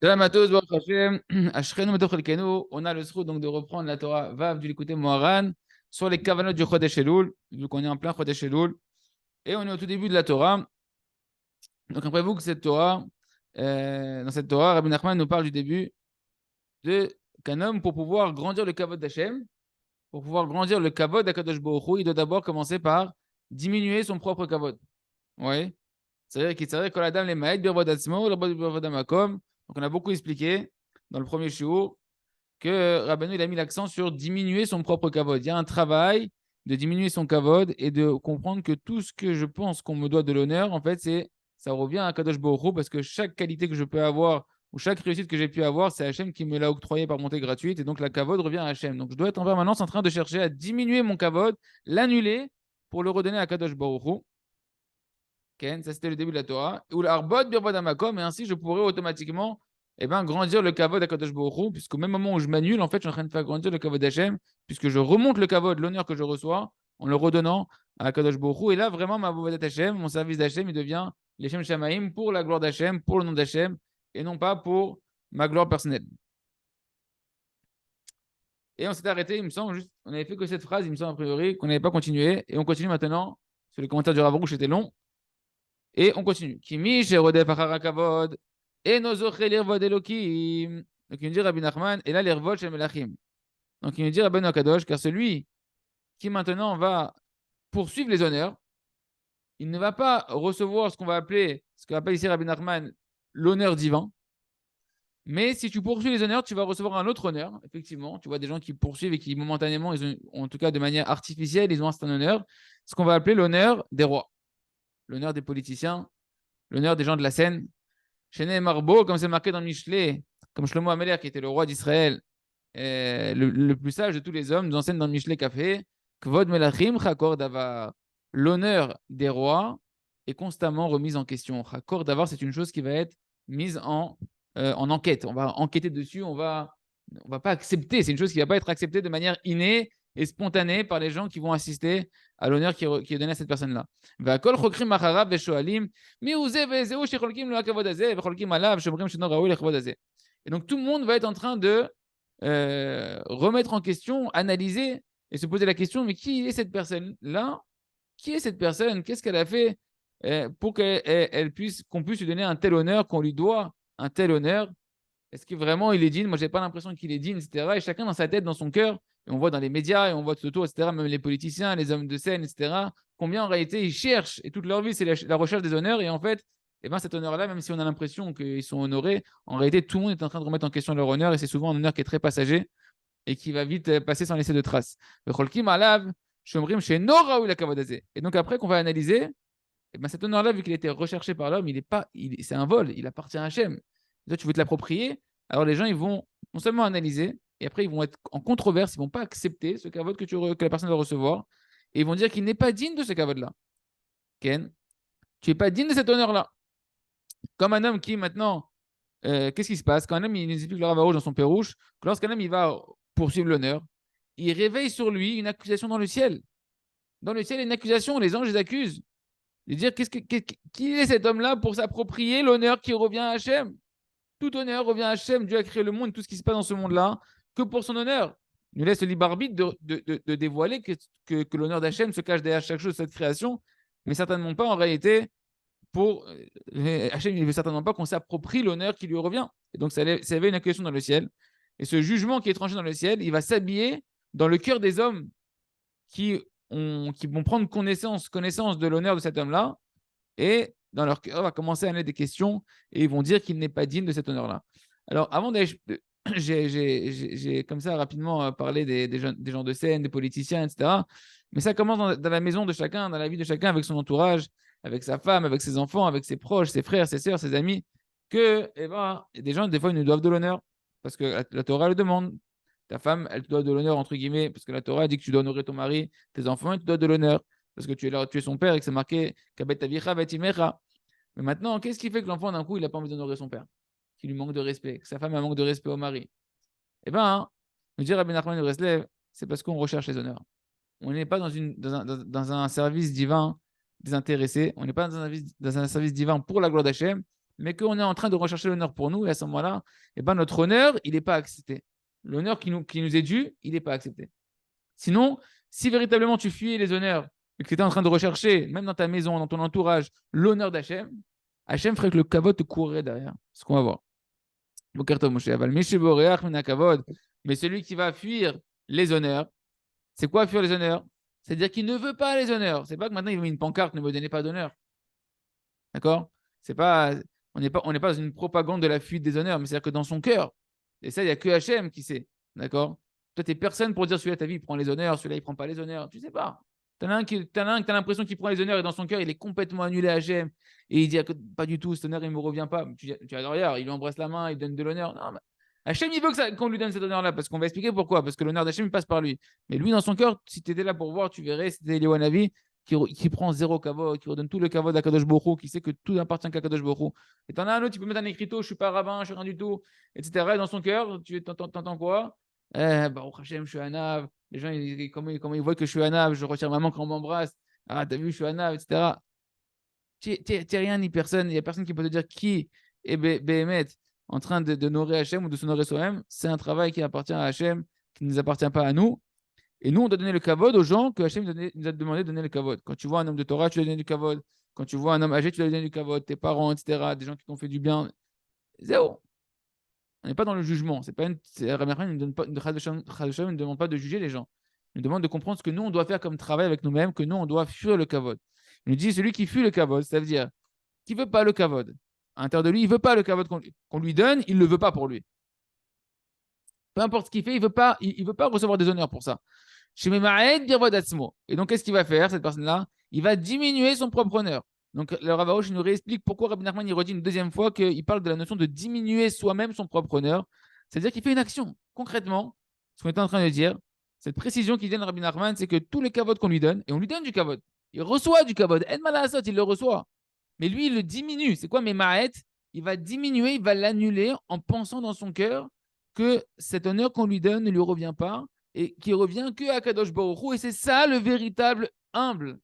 Salam à tous, Baruch Hashem. Ashrenu Matov Chelkenu. On a le sroud donc de reprendre la Torah Vav du l'écouter Moharan sur les kavanot du Chodesh Elul, vu qu'on est en plein Chodesh Elul. Et on est au tout début de la Torah. Donc après vous que cette Torah, dans cette Torah, Rabbi Nachman nous parle du début de qu'un homme, pour pouvoir grandir le kavod d'Hachem, pour pouvoir grandir le kavod d'Akadosh Baruch Hu, il doit d'abord commencer par diminuer son propre kavod. Oui. C'est-à-dire qu'il s'agit que la dame les maïd, birvod atzmo, le birvod amakom. Donc on a beaucoup expliqué dans le premier shiur que Rabbeinu il a mis l'accent sur diminuer son propre kavod. Il y a un travail de diminuer son kavod et de comprendre que tout ce que je pense qu'on me doit de l'honneur, en fait, ça revient à Kadosh Baruch Hu parce que chaque qualité que je peux avoir ou chaque réussite que j'ai pu avoir, c'est Hachem qui me l'a octroyé par montée gratuite et donc la kavod revient à Hachem. Donc je dois être en permanence en train de chercher à diminuer mon kavod, l'annuler pour le redonner à Kadosh Baruch Hu. Okay, ça c'était le début de la Torah. Ou l'arbot birvod amakom, et ainsi je pourrais automatiquement grandir le kavod à Kadosh Baruch Hu, puisqu'au même moment où je m'annule, en fait, je suis en train de faire grandir le kavod d'Hachem, puisque je remonte le kavod, l'honneur que je reçois, en le redonnant à Kadosh Baruch Hu. Et là, vraiment, ma vodat Hachem, mon service d'Hachem, il devient l'Hachem Shamaim pour la gloire d'Hachem, pour le nom d'Hachem, et non pas pour ma gloire personnelle. Et on s'est arrêté, il me semble, juste, on avait fait que cette phrase, il me semble a priori, qu'on n'avait pas continué, et on continue maintenant, sur les commentaires du Rav Rouch, c'était long. Et on continue. Kimi sherodef achar kavod et nozoche l'irvod elokim. Donc il nous dit Rabbi Nachman, et là l'irvod shel melachim. Donc il nous dit Rabbi Akadosh, car celui qui maintenant va poursuivre les honneurs, il ne va pas recevoir ce qu'on va appeler, ce qu'appelle ici Rabbi Nachman, l'honneur divin. Mais si tu poursuis les honneurs, tu vas recevoir un autre honneur. Effectivement, tu vois des gens qui poursuivent et qui momentanément, ils ont, en tout cas de manière artificielle, ils ont un certain honneur. Ce qu'on va appeler l'honneur des rois, l'honneur des politiciens, l'honneur des gens de la scène. Chez Marbo, comme c'est marqué dans Michelet, comme Shlomo Ameler, qui était le roi d'Israël, le plus sage de tous les hommes, nous enseigne dans Michelet Café, Kvod Melachim Chakor Davar. L'honneur des rois est constamment remise en question. Chakor Davar, c'est une chose qui va être mise en enquête. On va enquêter dessus, on va pas accepter. C'est une chose qui ne va pas être acceptée de manière innée et spontanée par les gens qui vont assister à l'honneur qui est donné à cette personne-là. Et donc tout le monde va être en train de remettre en question, analyser et se poser la question, mais qui est cette personne-là? Qui est cette personne? Qu'est-ce qu'elle a fait pour qu'on puisse lui donner un tel honneur, qu'on lui doit un tel honneur? Est-ce que vraiment il est digne? Moi, j'ai pas l'impression qu'il est digne, etc. Et chacun dans sa tête, dans son cœur, et on voit dans les médias, et on voit tout autour, etc., même les politiciens, les hommes de scène, etc., combien en réalité ils cherchent, et toute leur vie, c'est la recherche des honneurs, et en fait, cet honneur-là, même si on a l'impression qu'ils sont honorés, en réalité, tout le monde est en train de remettre en question leur honneur, et c'est souvent un honneur qui est très passager, et qui va vite passer sans laisser de traces. Et donc après qu'on va analyser, cet honneur-là, vu qu'il a été recherché par l'homme, c'est un vol, il appartient à Hachem. Toi, tu veux te l'approprier, alors les gens, ils vont non seulement analyser, et après, ils vont être en controverse, ils ne vont pas accepter ce kavod que la personne va recevoir, et ils vont dire qu'il n'est pas digne de ce kavod-là. Ken, tu n'es pas digne de cet honneur-là. Comme un homme qui, maintenant, qu'est-ce qui se passe? Quand un homme, il nous explique le Rav Arush dans son Pérouche, que lorsqu'un homme, il va poursuivre l'honneur, il réveille sur lui une accusation dans le ciel. Dans le ciel, il y a une accusation, les anges les accusent. De dire qui est cet homme-là pour s'approprier l'honneur qui revient à Hachem? Tout honneur revient à Hachem. Dieu a créé le monde, tout ce qui se passe dans ce monde-là, que pour son honneur. Il nous laisse le libre arbitre de dévoiler que l'honneur d'Hachem se cache derrière chaque chose de cette création, mais certainement pas en réalité pour. Hachem ne veut certainement pas qu'on s'approprie l'honneur qui lui revient. Et donc, ça avait une accusation dans le ciel. Et ce jugement qui est tranché dans le ciel, il va s'habiller dans le cœur des hommes qui vont prendre connaissance de l'honneur de cet homme-là, et dans leur cœur, va commencer à aller des questions, et ils vont dire qu'il n'est pas digne de cet honneur-là. Alors, avant d'aller, j'ai comme ça rapidement parlé des gens de scène, des politiciens, etc. Mais ça commence dans la maison de chacun, dans la vie de chacun, avec son entourage, avec sa femme, avec ses enfants, avec ses proches, ses frères, ses sœurs, ses amis, que des gens, des fois, ils nous doivent de l'honneur, parce que la Torah le demande. Ta femme, elle te doit de l'honneur, entre guillemets, parce que la Torah dit que tu dois honorer ton mari, tes enfants, ils te doivent de l'honneur, parce que tu es son père et que c'est marqué Kabet Tavicha Vetimecha. Mais maintenant, qu'est-ce qui fait que l'enfant, d'un coup, il n'a pas envie d'honorer son père? Qu'il lui manque de respect, que sa femme a manque de respect au mari? Eh bien, nous dit Rabbi Nachman de Breslev, c'est parce qu'on recherche les honneurs. On n'est pas dans un service divin désintéressé, on n'est pas dans un service divin pour la gloire d'Hachem, mais qu'on est en train de rechercher l'honneur pour nous, et à ce moment-là, eh ben, notre honneur, il n'est pas accepté. L'honneur qui nous est dû, il n'est pas accepté. Sinon, si véritablement tu fuyais les honneurs et que tu étais en train de rechercher, même dans ta maison, dans ton entourage, l'honneur d'Hachem, Hachem ferait que le kavod te courrait derrière. C'est ce qu'on va voir. Mais celui qui va fuir les honneurs, c'est quoi fuir les honneurs? C'est-à-dire qu'il ne veut pas les honneurs. C'est pas que maintenant il met une pancarte, ne me donnez pas d'honneur. D'accord? C'est pas, on n'est pas dans une propagande de la fuite des honneurs, mais c'est-à-dire que dans son cœur, et ça, il n'y a que Hachem qui sait. D'accord? Toi, tu n'es personne pour dire celui-là, ta vie, il prend les honneurs, celui-là, il ne prend pas les honneurs. Tu ne sais pas. Tu as un qui as l'impression qu'il prend les honneurs et dans son cœur, il est complètement annulé à Hachem. Et il dit pas du tout, cet honneur, il ne me revient pas. Tu adores, regarde, il lui embrasse la main, il donne de l'honneur. Non, mais Hachem, il veut qu'on lui donne cet honneur-là, parce qu'on va expliquer pourquoi. Parce que l'honneur d'Hachem, il passe par lui. Mais lui, dans son cœur, si tu étais là pour voir, tu verrais, c'était Eliwanavi qui prend zéro kavod, qui redonne tout le kavod à Kadosh Baruch Hu, qui sait que tout appartient qu'à Kadosh Baruch Hu. Et t'en as un autre, tu peux mettre un écriteau, je suis pas rabbin, je suis rien du tout, etc. Et dans son cœur, tu t'entends quoi? Baruch Hashem, je suis un ave. Les gens, comment ils voient que je suis un ave, je retire ma main quand on m'embrasse. Ah, t'as vu, je suis un ave, etc. T'es rien ni personne. Il n'y a personne qui peut te dire qui est Béhémet en train d'honorer Hachem ou de s'honorer soi-même. C'est un travail qui appartient à Hachem, qui ne nous appartient pas à nous. Et nous, on doit donner le kavod aux gens que Hachem nous a demandé de donner le kavod. Quand tu vois un homme de Torah, tu dois donner du kavod. Quand tu vois un homme âgé, tu dois donner du kavod. Tes parents, etc. Des gens qui t'ont fait du bien. Zéro. On n'est pas dans le jugement. C'est pas Rabbi Nachman ne donne pas, ne demande pas de juger les gens. Il nous demande de comprendre ce que nous, on doit faire comme travail avec nous-mêmes, que nous, on doit fuir le kavod. Il nous dit, celui qui fuit le kavod, ça veut dire qui ne veut pas le kavod. À l'intérieur de lui, il ne veut pas le kavod qu'on lui donne, il ne le veut pas pour lui. Peu importe ce qu'il fait, il veut pas recevoir des honneurs pour ça. Et donc, qu'est-ce qu'il va faire, cette personne-là? Il va diminuer son propre honneur. Donc, le Rav Arush nous réexplique pourquoi Rabbi Nachman il redit une deuxième fois qu'il parle de la notion de diminuer soi-même son propre honneur. C'est-à-dire qu'il fait une action. Concrètement, ce qu'on est en train de dire, cette précision qu'il donne Rabbi Nachman, c'est que tous les kavods qu'on lui donne, et on lui donne du kavod, il reçoit du kavod. En malasot, il le reçoit. Mais lui, il le diminue. C'est quoi mes ma'et? Il va diminuer, il va l'annuler en pensant dans son cœur que cet honneur qu'on lui donne ne lui revient pas et qui revient que à Kadosh Baruch Hu. Et c'est ça le véritable humble.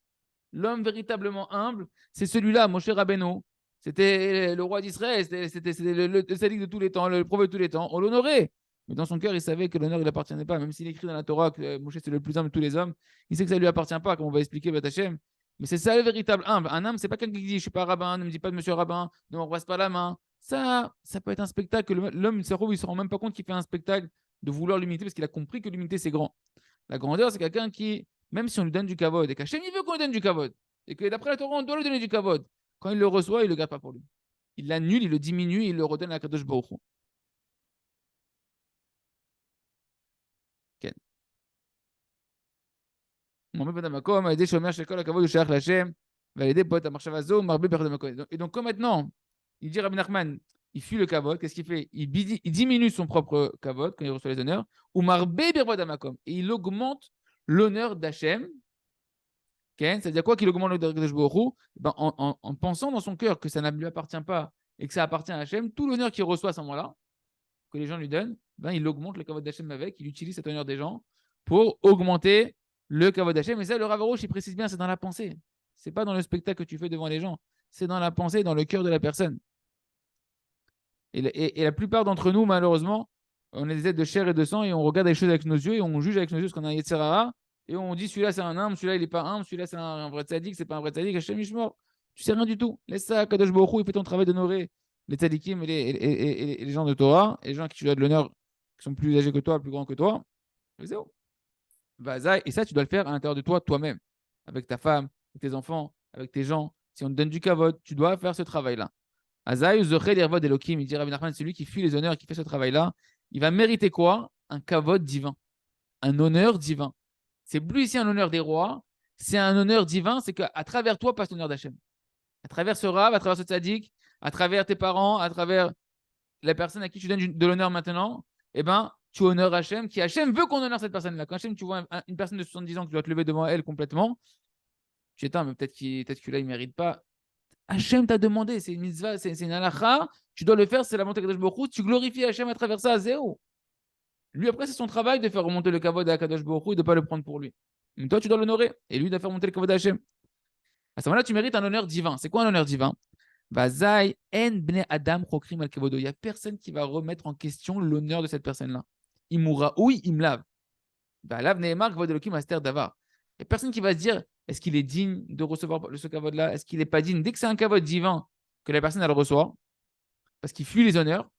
L'homme véritablement humble, c'est celui-là, Moshe Rabbeinu. C'était le roi d'Israël, c'était le sadique de tous les temps, le prophète de tous les temps. On l'honorait. Mais dans son cœur, il savait que l'honneur ne lui appartenait pas. Même s'il écrit dans la Torah que Moshe c'est le plus humble de tous les hommes, il sait que ça ne lui appartient pas, comme on va expliquer Batachem. Mais c'est ça le véritable humble. Un homme, c'est pas quelqu'un qui dit je suis pas rabbin, ne me dis pas de monsieur rabbin, ne m'embrasse pas la main. Ça peut être un spectacle. L'homme, il se rend même pas compte qu'il fait un spectacle de vouloir l'humilité parce qu'il a compris que l'humilité c'est grand. La grandeur, c'est quelqu'un qui, même si on lui donne du kavod et qu'Hachem il veut qu'on lui donne du kavod et que d'après la Torah on doit lui donner du kavod, quand il le reçoit, il le garde pas pour lui. Il l'annule, il le diminue, il le redonne à Kadosh Baruch Hu. כן. הוא עומד במקום, על ידי שאומר שכל הכבוד הוא שייך להשם, ועל ידי פה את המחשבה הזו, הוא מרבה ברכות במקום. Et donc, comme maintenant, il dit Rabbi Nachman, il fuit le kavod, qu'est-ce qu'il fait? Il diminue son propre kavod quand il reçoit les honneurs, ou marbe birvod amakom, et il augmente l'honneur d'Hachem. C'est-à-dire quoi qu'il augmente l'honneur de Baruch Hu, en pensant dans son cœur que ça ne lui appartient pas et que ça appartient à Hachem, tout l'honneur qu'il reçoit à ce moment-là, que les gens lui donnent, il augmente le kavod d'Hachem avec, il utilise cet honneur des gens pour augmenter le kavod d'Hachem. Et ça, le Rav Arush, il précise bien, c'est dans la pensée. C'est pas dans le spectacle que tu fais devant les gens, c'est dans la pensée, dans le cœur de la personne. Et la plupart d'entre nous, malheureusement, on est des êtres de chair et de sang et on regarde les choses avec nos yeux et on juge avec nos yeux ce qu'on a un Yetzer Hara et on dit celui-là c'est un humble, celui-là il n'est pas humble, celui-là c'est un vrai tzaddik, c'est pas un vrai tzaddik, Hachem Yishmor. Tu sais rien du tout. Laisse ça, Kadosh Baruch Hu, il fait ton travail d'honorer les tzaddikim et les gens de Torah, et les gens à qui tu dois de l'honneur, qui sont plus âgés que toi, plus grands que toi. Et ça, tu dois le faire à l'intérieur de toi, toi-même, avec ta femme, avec tes enfants, avec tes gens. Si on te donne du kavod, tu dois faire ce travail-là. Azaï, Zochel, Yervod, Elohim, il dit Rabbi Nachman, celui qui fuit les honneurs et qui fait ce travail-là, il va mériter quoi? Un kavod divin, un honneur divin. C'est plus ici un honneur des rois, c'est un honneur divin, c'est qu'à travers toi passe l'honneur d'Hachem. À travers ce rab, à travers ce tzaddik, à travers tes parents, à travers la personne à qui tu donnes de l'honneur maintenant, tu honores Hachem, qui Hachem veut qu'on honore cette personne-là. Quand Hachem, tu vois une personne de 70 ans que tu dois te lever devant elle complètement, tu éteins, mais peut-être que là, il ne mérite pas. Hachem t'a demandé, c'est une mitzvah, c'est une halakha, tu dois le faire, c'est la montée de Baruch Hu, tu glorifies Hachem à travers ça à zéro. Lui, après, c'est son travail de faire remonter le kavod à Kadosh Baruch Hu et de ne pas le prendre pour lui. Mais toi, tu dois l'honorer, et lui, il doit faire monter le kavod à Hachem. À ce moment-là, tu mérites un honneur divin. C'est quoi un honneur divin? Vazai en bne Adam chokrim al kevodo. Il n'y a personne qui va remettre en question l'honneur de cette personne-là. Il mourra, oui, il me lave. Lav neemar kavod elokim aster davar. Il n'y a personne qui va se dire est-ce qu'il est digne de recevoir ce kavod-là, est-ce qu'il n'est pas digne. Dès que c'est un kavod divin que la personne elle reçoit, parce qu'il fuit les honneurs,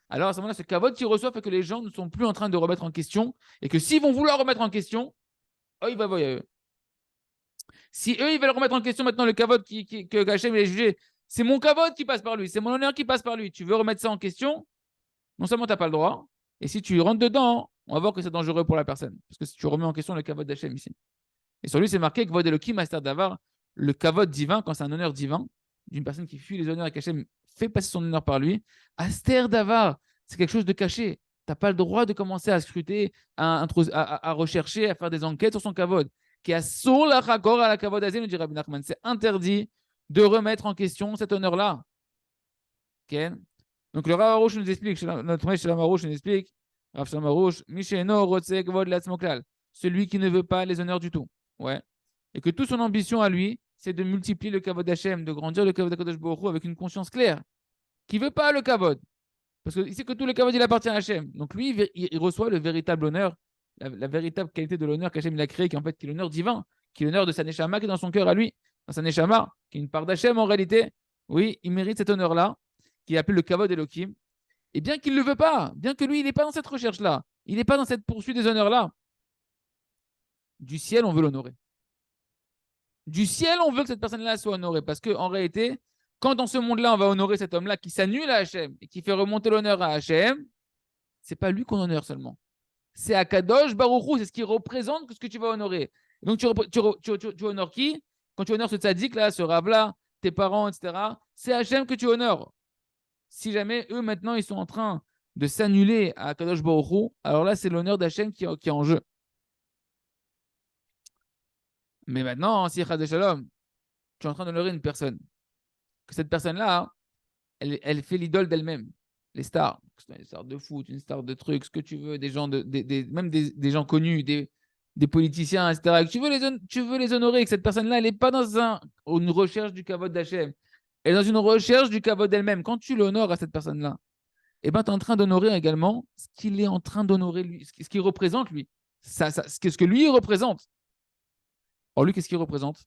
alors à ce moment-là, ce kavod qu'il reçoit fait que les gens ne sont plus en train de remettre en question et que s'ils vont vouloir remettre en question, oh, il va voir eux. Si eux, ils veulent remettre en question maintenant le kavod que Hachem est jugé, c'est mon kavod qui passe par lui, c'est mon honneur qui passe par lui. Tu veux remettre ça en question, non seulement tu n'as pas le droit, et si tu rentres dedans, on va voir que c'est dangereux pour la personne. Parce que si tu remets en question le kavod d'Hachem ici. Et sur lui, c'est marqué Kvod Elohim Aster Davar, le kavod divin, quand c'est un honneur divin, d'une personne qui fuit les honneurs et qu'Hachem fait passer son honneur par lui. Aster Davar, c'est quelque chose de caché. Tu n'as pas le droit de commencer à scruter, à rechercher, à faire des enquêtes sur son kavod. Qui a sur la raccord à la kavod azé, nous dit Rabbi Nachman. C'est interdit de remettre en question cet honneur-là. Okay. Donc le Rav Arouche nous explique, notre maître Shalom Arouche nous explique, Rav Shalom Arouche, Misheno Rotse Kvod Latzmoklal, celui qui ne veut pas les honneurs du tout. Ouais. Et que toute son ambition à lui, c'est de multiplier le kavod d'Hachem, de grandir le kavod d'Akadosh Baruch Hu avec une conscience claire, qui ne veut pas le kavod. Parce qu'il sait que tout le kavod, il appartient à Hachem. Donc lui, il reçoit le véritable honneur, la véritable qualité de l'honneur qu'Hachem a créé, qui est en fait qui est l'honneur divin, qui est l'honneur de sa neshama qui est dans son cœur à lui, dans sa neshama, qui est une part d'Hachem en réalité. Oui, il mérite cet honneur-là, qui est appelé le kavod Elohim. Et bien qu'il ne le veut pas, bien que lui, il n'est pas dans cette recherche-là, il n'est pas dans cette poursuite des honneurs-là, du ciel, on veut l'honorer. Du ciel, on veut que cette personne-là soit honorée. Parce qu'en réalité, quand dans ce monde-là, on va honorer cet homme-là qui s'annule à Hachem et qui fait remonter l'honneur à Hachem, c'est pas lui qu'on honore seulement. C'est Akadosh Baruchou, c'est ce qui représente ce que tu vas honorer. Donc tu honores qui? Quand tu honores ce tzaddik-là, ce rave-là, tes parents, etc., c'est Hachem que tu honores. Si jamais eux, maintenant, ils sont en train de s'annuler à Akadosh Baruchou, alors là, c'est l'honneur d'Hachem qui est en jeu. Mais maintenant, si Chaz Shalom, tu es en train d'honorer une personne, que cette personne-là, elle fait l'idole d'elle-même. Les stars, une star de foot, une star de trucs, ce que tu veux, des gens, même des gens connus, des politiciens, etc. Tu veux les honorer, que cette personne-là, elle n'est pas dans une recherche du kavod d'Hachem. Elle est dans une recherche du kavod d'elle-même. Quand tu l'honores à cette personne-là, eh ben, tu es en train d'honorer également ce qu'il est en train d'honorer lui, ce qu'il représente lui. Ce que lui représente. Or, lui, qu'est-ce qu'il représente?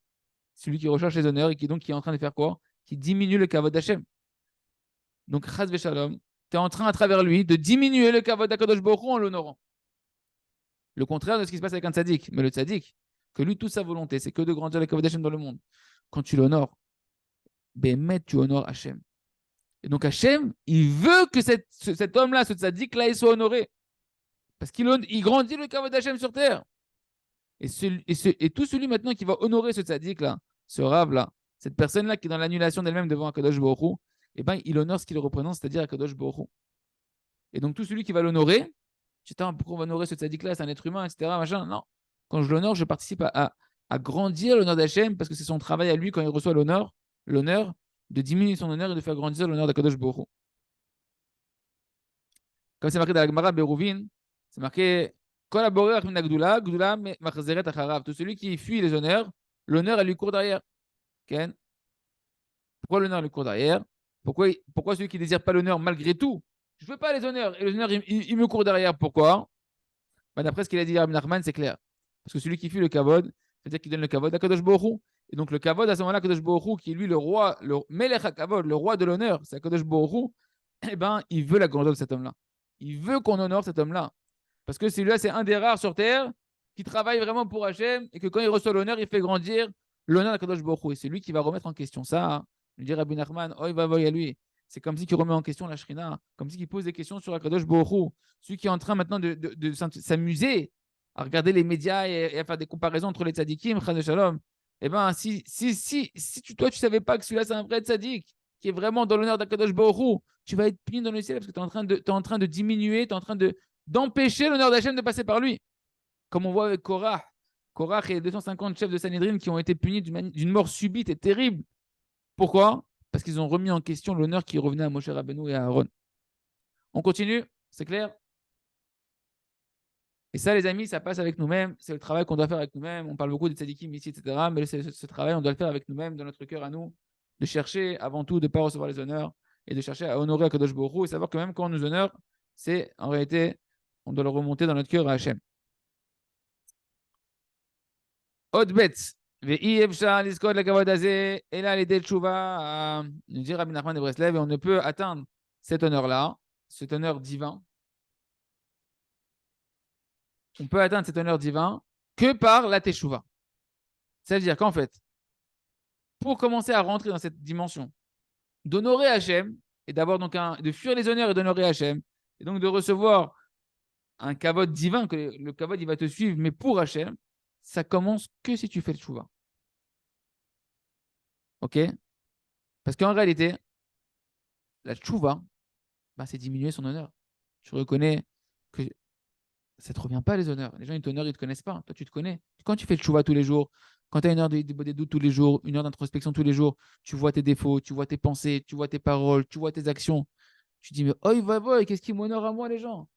Celui qui recherche les honneurs et qui est en train de faire quoi? Qui diminue le kavod d'Hachem. Donc, Chaz Veshalom, tu es en train à travers lui de diminuer le kavod d'Akadosh Baruch Hu en l'honorant. Le contraire de ce qui se passe avec un tzaddik. Mais le tzaddik, que lui, toute sa volonté, c'est que de grandir le kavod d'Hachem dans le monde. Quand tu l'honores, ben, tu honores Hachem. Et donc, Hachem, il veut que cet homme-là, ce tzaddik-là, il soit honoré. Parce qu'il grandit le kavod d'Hachem sur terre. Et tout celui maintenant qui va honorer ce tzaddik-là, ce rave-là, cette personne-là qui est dans l'annulation d'elle-même devant Akadosh Baruch Hu, eh ben, il honore ce qu'il représente, c'est-à-dire Akadosh Baruch Hu. Et donc, tout celui qui va l'honorer, tu sais, pourquoi on va honorer ce tzaddik-là, c'est un être humain, etc. Machin. Non. Quand je l'honore, je participe à grandir l'honneur d'Hachem parce que c'est son travail à lui quand il reçoit l'honneur de diminuer son honneur et de faire grandir l'honneur d'Akadosh Baruch Hu. Comme c'est marqué dans la Gemara Beruvin, c'est marqué collaborer avec Gdula, Gdula machzeret acharav. Tout celui qui fuit les honneurs, l'honneur, elle lui court derrière. Ken? Pourquoi l'honneur lui court derrière? Pourquoi celui qui ne désire pas l'honneur malgré tout? Je ne veux pas les honneurs. Et l'honneur, il me court derrière. Pourquoi? Ben, d'après ce qu'il a dit Rabbi Nachman, c'est clair. Parce que celui qui fuit le kavod, c'est-à-dire qu'il donne le kavod à Kadosh Baruch Hu. Et donc le kavod, à ce moment-là, Kadosh Baruch Hu, qui est lui le roi, le Melech HaKavod, le roi de l'honneur, c'est Kadosh Baruch Hu, eh ben, il veut la grandeur de cet homme-là. Il veut qu'on honore cet homme-là. Parce que celui-là, c'est un des rares sur terre qui travaille vraiment pour Hachem et que quand il reçoit l'honneur, il fait grandir l'honneur de Kadosh Baruch Hu. Et c'est lui qui va remettre en question ça. Hein. Il dit Rabbi Nachman, oh, il va à lui. C'est comme si il remet en question la Shrina, comme si il pose des questions sur Kadosh Baruch Hu. Celui qui est en train maintenant de s'amuser à regarder les médias et à faire des comparaisons entre les tzadikim, Chaz Shalom. Eh bien, si toi, tu ne savais pas que celui-là, c'est un vrai tzadik qui est vraiment dans l'honneur d'Akadosh Baruch Hu, tu vas être puni dans le ciel parce que tu es en train de diminuer, tu es en train d'empêcher l'honneur d'Hachem de passer par lui. Comme on voit avec Korah. Korah et les 250 chefs de Sanhedrin qui ont été punis d'une mort subite et terrible. Pourquoi? Parce qu'ils ont remis en question l'honneur qui revenait à Moshe Rabbeinu et à Aaron. On continue, c'est clair? Et ça, les amis, ça passe avec nous-mêmes. C'est le travail qu'on doit faire avec nous-mêmes. On parle beaucoup des tzadikim ici, etc. Mais ce travail, on doit le faire avec nous-mêmes, dans notre cœur à nous. de chercher avant tout de ne pas recevoir les honneurs et de chercher à honorer Akadosh Baruch Hu et savoir que même quand on nous honore, c'est en réalité, on doit le remonter dans notre cœur à Hachem. Autre bête. Et on ne peut atteindre cet honneur-là, cet honneur divin. On peut atteindre cet honneur divin que par la teshuva. C'est-à-dire qu'en fait, pour commencer à rentrer dans cette dimension d'honorer Hachem, et d'avoir donc de fuir les honneurs et d'honorer Hachem, et donc de recevoir un kavod divin, que le kavod il va te suivre, mais pour Hachem, ça commence que si tu fais le tchouva. Ok? Parce qu'en réalité, la tchouva, bah, c'est diminuer son honneur. Tu reconnais que ça ne te revient pas les honneurs. Les gens, ils t'honorent, ils ne te connaissent pas. Toi, tu te connais. Quand tu fais le tchouva tous les jours, quand tu as une heure de doute tous les jours, une heure d'introspection tous les jours, tu vois tes défauts, tu vois tes pensées, tu vois tes paroles, tu vois tes actions. Tu te dis, mais oh, qu'est-ce qui m'honore à moi, les gens?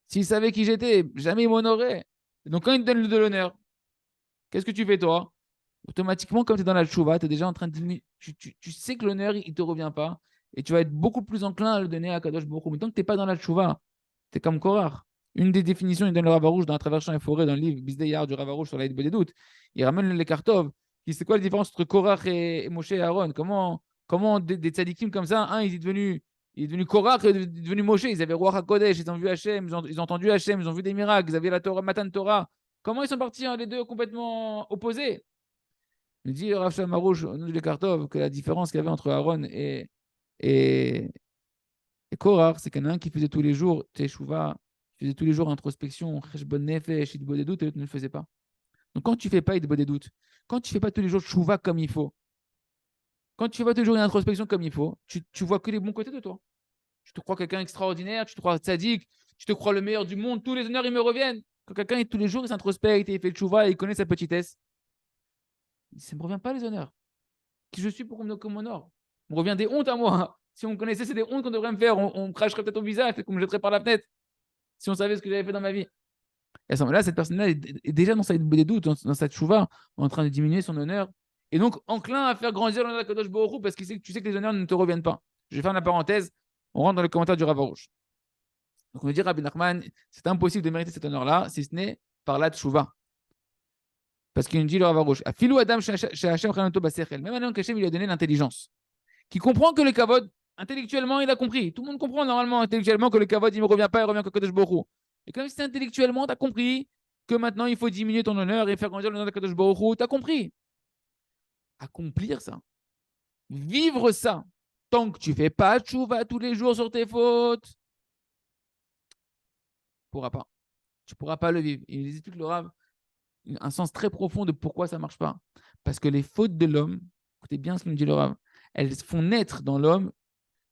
S'ils savaient qui j'étais, jamais ils m'honoraient. Donc, quand ils te donnent de l'honneur, qu'est-ce que tu fais, toi? Automatiquement, comme tu es dans la tchouva, tu es déjà en train de. Tu sais que l'honneur, il ne te revient pas. Et tu vas être beaucoup plus enclin à le donner à Kadosh Baruch Hu. Mais tant que tu n'es pas dans la tchouva, tu es comme Korach. Une des définitions, il donne le Ravarouche dans Un travers champs et forêts, dans le livre Bisdei Yar du Ravarouche sur l'Aïd Doutes. Il ramène les Kartov. C'est quoi la différence entre Korach et Moshe et Aaron? Comment des tzadikim comme ça, un, il est devenu Korach et il est devenu Moshe. Ils avaient Roi HaKodesh, ils ont vu Hachem, ils ont entendu Hachem, ils ont vu des miracles, ils avaient la Torah, Matan Torah. Comment ils sont partis les deux complètement opposés? Il dit Rav Shalom Arouche, nous les Kartov, que la différence qu'il y avait entre Aaron et, et Korach, c'est qu'il y en a un qui faisait tous les jours Teshuvah, qui faisait tous les jours introspection, Cheshbon Nefesh, Idbo des doutes, et l'autre ne le faisait pas. Donc quand tu ne fais pas Idbo des doutes, quand tu ne fais pas tous les jours Teshuvah comme il faut, quand tu ne fais pas tous les jours une introspection comme il faut, tu vois que les bons côtés de toi. Tu te crois quelqu'un extraordinaire, tu te crois tzaddik, tu te crois le meilleur du monde, tous les honneurs ils me reviennent. Quand quelqu'un tous les jours il s'introspecte et il fait le Teshuvah et il connaît sa petitesse, ça ne me revient pas les honneurs. Qui je suis pour qu'on m'honore. On revient des hontes à moi. Si on connaissait, c'est des hontes qu'on devrait me faire. On me cracherait peut-être au visage, peut-être qu'on me jetterait par la fenêtre. Si on savait ce que j'avais fait dans ma vie. Et à ce moment-là, cette personne-là est déjà dans des doutes, dans cette chouva, en train de diminuer son honneur. Et donc, enclin à faire grandir l'honneur de Kadosh Baruch Hu parce que tu sais que les honneurs ne te reviennent pas. Je vais faire la parenthèse. On rentre dans le commentaire du Ravarouche. Donc, on nous dit, Rabbi Nachman, c'est impossible de mériter cet honneur-là si ce n'est par la tchouva. Parce qu'il nous dit le Ravarouche, Afilou Adam chez Hachem Chanoto Basechel. Même un homme qu'Hachem lui a donné l'intelligence, qui comprend que le kavod, intellectuellement, il a compris. Tout le monde comprend normalement intellectuellement que le kavod, il ne me revient pas, il revient qu'au Kadosh Baruch Hu. Et comme si intellectuellement, tu as compris que maintenant, il faut diminuer ton honneur et faire grandir l'honneur de Kadosh Baruch Hu, tu as compris. Accomplir ça, vivre ça, tant que tu ne fais pas tchouva tous les jours sur tes fautes, tu ne pourras pas. Tu ne pourras pas le vivre. Il explique le Rav un sens très profond de pourquoi ça ne marche pas. Parce que les fautes de l'homme, écoutez bien ce que nous dit le Rav, elles font naître dans l'homme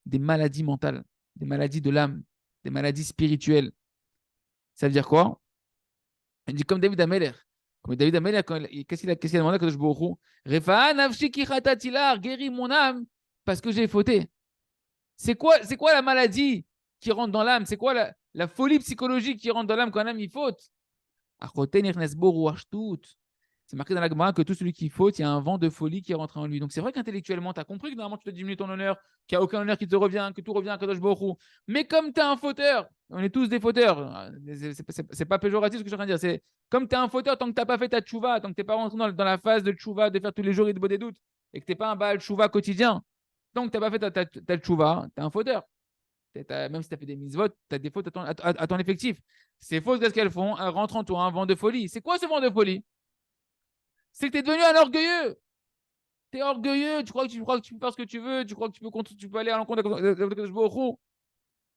des maladies mentales, des maladies de l'âme, des maladies spirituelles. Ça veut dire quoi? Il dit comme David Ameller. Comme David Ameller, qu'est-ce qu'il a demandé à Kadosh Baruch Hu? Refa'a nafshi ki chatatilar, guéris mon âme parce que j'ai fauté. C'est quoi la maladie qui rentre dans l'âme? C'est quoi la folie psychologique qui rentre dans l'âme quand un âme il faute? C'est marqué dans la Gemara que tout celui qui faute, il y a un vent de folie qui est rentré en lui. Donc c'est vrai qu'intellectuellement, tu as compris que normalement tu dois diminuer ton honneur, qu'il n'y a aucun honneur qui te revient, que tout revient à Kadosh Baruch Hu. Mais comme tu es un fauteur, on est tous des fauteurs, c'est pas péjoratif ce que je suis en train de dire, c'est comme tu es un fauteur, tant que tu n'as pas fait ta tchouva, tant que tu n'es pas rentré dans la phase de tchouva, de faire tous les jours et de des doutes, et que tu n'es pas un baal tchouva quotidien, tant que tu n'as pas fait ta tchouva, tu es un fauteur. Même si tu as fait des mises-votes, tu as des fautes à ton effectif. Ces fautes, qu'est-ce qu'elles font? Elles rentrent en toi un vent de folie. C'est quoi ce vent de folie? C'est que tu es devenu un orgueilleux. Tu es orgueilleux, tu crois que tu peux faire ce que tu veux, tu crois que tu peux aller à l'encontre de.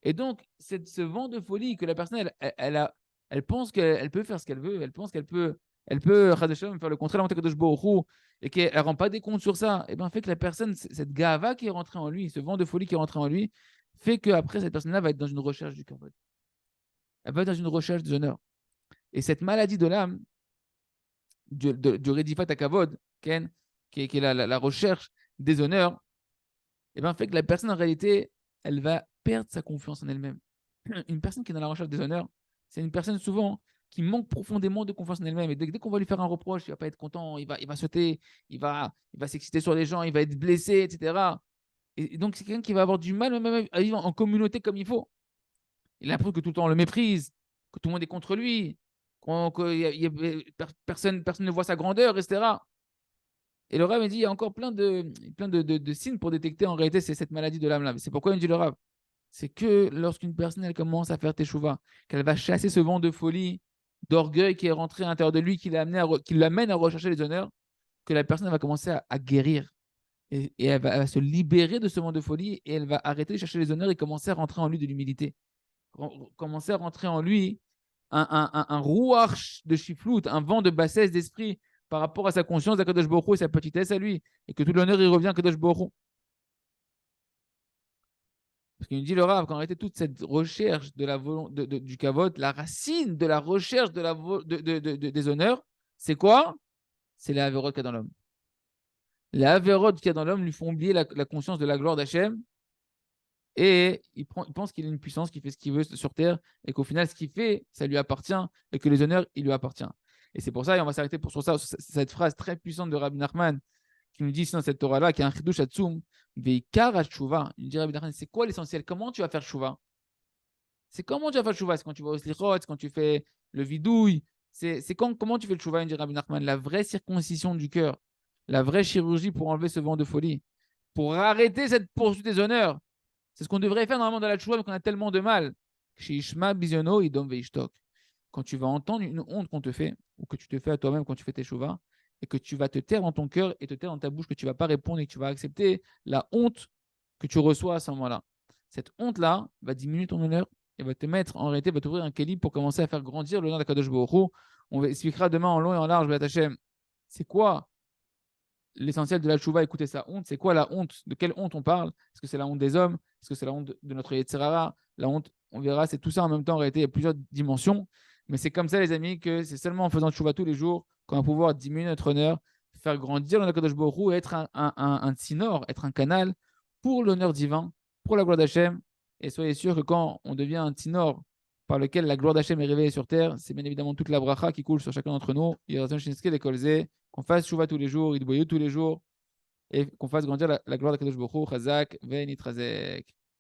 Et donc, c'est ce vent de folie que la personne, elle pense qu'elle peut faire ce qu'elle veut, elle pense qu'elle peut faire le contraire de et qu'elle ne rend pas des comptes sur ça. Et bien, fait que la personne, cette gava qui est rentrée en lui, ce vent de folie qui est rentré en lui, fait qu'après, cette personne-là va être dans une recherche du kavod. Elle va être dans une recherche des honneurs. Et cette maladie de l'âme, du Redifat à Kavod, Ken, qui est la recherche des honneurs, et bien, fait que la personne, en réalité, elle va perdre sa confiance en elle-même. Une personne qui est dans la recherche des honneurs, c'est une personne souvent qui manque profondément de confiance en elle-même. Et dès qu'on va lui faire un reproche, il ne va pas être content, il va sauter, il va s'exciter sur les gens, il va être blessé, etc. Et donc, c'est quelqu'un qui va avoir du mal même à vivre en communauté comme il faut. Il a l'impression que tout le temps on le méprise, que tout le monde est contre lui, personne ne voit sa grandeur, etc. Et le Rav me dit, il y a encore plein de signes pour détecter en réalité c'est cette maladie de l'âme-là. C'est pourquoi il me dit le Rav. C'est que lorsqu'une personne elle commence à faire teshuva, qu'elle va chasser ce vent de folie, d'orgueil qui est rentré à l'intérieur de lui, qui l'amène à rechercher les honneurs, que la personne va commencer à guérir. Et elle va se libérer de ce vent de folie et elle va arrêter de chercher les honneurs et commencer à rentrer en lui de l'humilité. Commencer à rentrer en lui un rouarch de chiflout, un vent de bassesse d'esprit par rapport à sa conscience d'Akadosh Baruch Hu et sa petitesse à lui, et que tout l'honneur il revient à Akadosh Baruch Hu. Parce qu'il nous dit le Rav qu'en réalité, toute cette recherche du kavod, la racine de la recherche des honneurs, c'est quoi? C'est la Averot qu'il y a dans l'homme. Les Averot qu'il y a dans l'homme lui font oublier la conscience de la gloire d'Hachem et il pense qu'il a une puissance, qu'il fait ce qu'il veut sur terre et qu'au final, ce qu'il fait, ça lui appartient et que les honneurs, il lui appartient. Et c'est pour ça, et on va s'arrêter sur ça, sur cette phrase très puissante de Rabbi Nachman qui nous dit ici dans cette Torah-là, qui est un chidush atzum, veikar ha-tshuva. Il dit Rabbi Nachman, c'est quoi l'essentiel? Comment tu vas faire tshuva? C'est comment tu vas faire tshuva? C'est quand tu vas au slichot, c'est quand tu fais le vidouille. Comment tu fais le tshuva, il dit Rabbi Nachman? La vraie circoncision du cœur, la vraie chirurgie pour enlever ce vent de folie, pour arrêter cette poursuite des honneurs. C'est ce qu'on devrait faire normalement dans la tshuva, mais qu'on a tellement de mal. Chez Ishma Bizyono, Idom Veishtok. Quand tu vas entendre une honte qu'on te fait, ou que tu te fais à toi-même quand tu fais tes tshuva, et que tu vas te taire dans ton cœur et te taire dans ta bouche, que tu ne vas pas répondre et que tu vas accepter la honte que tu reçois à ce moment-là. Cette honte-là va diminuer ton honneur et va te mettre, en réalité, va t'ouvrir un kéli pour commencer à faire grandir le nom d'Akadosh Baruch Hu. On expliquera demain en long et en large, Hashem. C'est quoi l'essentiel de la tchouva, écouter sa honte? C'est quoi la honte? De quelle honte on parle? Est-ce que c'est la honte des hommes? Est-ce que c'est la honte de notre Yetzirara? La honte, on verra, c'est tout ça en même temps. En réalité, il y a plusieurs dimensions. Mais c'est comme ça, les amis, que c'est seulement en faisant tchouva tous les jours qu'on va pouvoir diminuer notre honneur, faire grandir le Kadosh Baruch Hu, être un tsinor, être un canal pour l'honneur divin, pour la gloire d'Hachem. Et soyez sûr que quand on devient un tsinor par lequel la gloire d'Hachem est révélée sur terre, c'est bien évidemment toute la bracha qui coule sur chacun d'entre nous. Qu'on fasse Shuvah tous les jours, Idboyou tous les jours, et qu'on fasse grandir la gloire de Kadosh Baruch Hu, Chazak, Venitrazek.